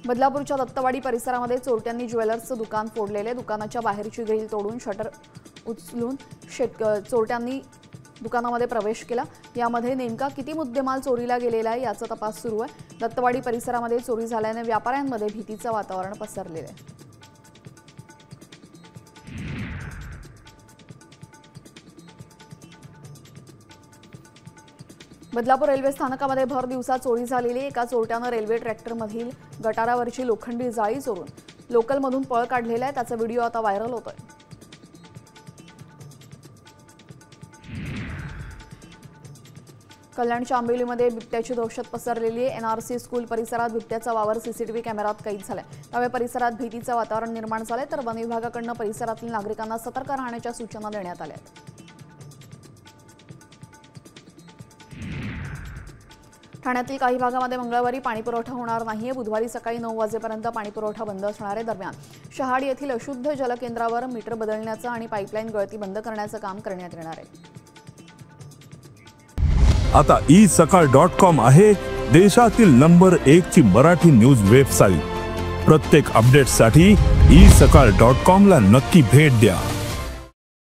बदलापूरच्या दत्तवाडी परिसरामध्ये चोरट्यांनी ज्वेलर्सचं दुकान फोडलेले। दुकानाच्या बाहेरची ग्रिल तोडून शटर उचलून चोरट्यांनी दुकानामध्ये प्रवेश केला। यामध्ये नेमका किती मुद्देमाल चोरीला गेलेला आहे याचा तपास सुरू आहे। दत्तवाडी परिसरामध्ये चोरी झाल्याने व्यापाऱ्यांमध्ये भीतीचं वातावरण पसरलेलं आहे। बदलापूर रेल्वे स्थानकामध्ये भर दिवसा चोरी झालेली। एका चोरट्यानं रेल्वे ट्रॅक्टरमधील गटारावरची लोखंडी जाळी चोरून लोकलमधून पळ काढलेला आहे। त्याचा व्हिडिओ आता व्हायरल होतोय। कल्याणच्या आंबिवलीमध्ये बिबट्याची दहशत पसरलेली आहे। एनआरसी स्कूल परिसरात बिबट्याचा वावर सीसीटीव्ही कॅमेऱ्यात कैद झालाय। त्यामुळे परिसरात भीतीचं वातावरण निर्माण झालंय, तर वन विभागाकडून परिसरातील नागरिकांना सतर्क राहण्याच्या सूचना देण्यात आल्या आहेत। ठाण्यातील काही भागामध्ये मंगळवारी पाणीपुरवठा होणार नाहीये। बुधवारी सकाळी 9 वाजेपर्यंत पाणीपुरवठा बंद असणार आहे। दरम्यान शहाड येथील अशुद्ध जलकेंद्रावर मीटर बदलण्याचं आणि पाईपलाईन गळती बंद करण्याचं काम करण्यात येणार आहे। आता isakal.com आहे देशातील नंबर 1 ची मराठी न्यूज वेबसाईट। प्रत्येक अपडेटसाठी isakal.com ला नक्की भेट द्या।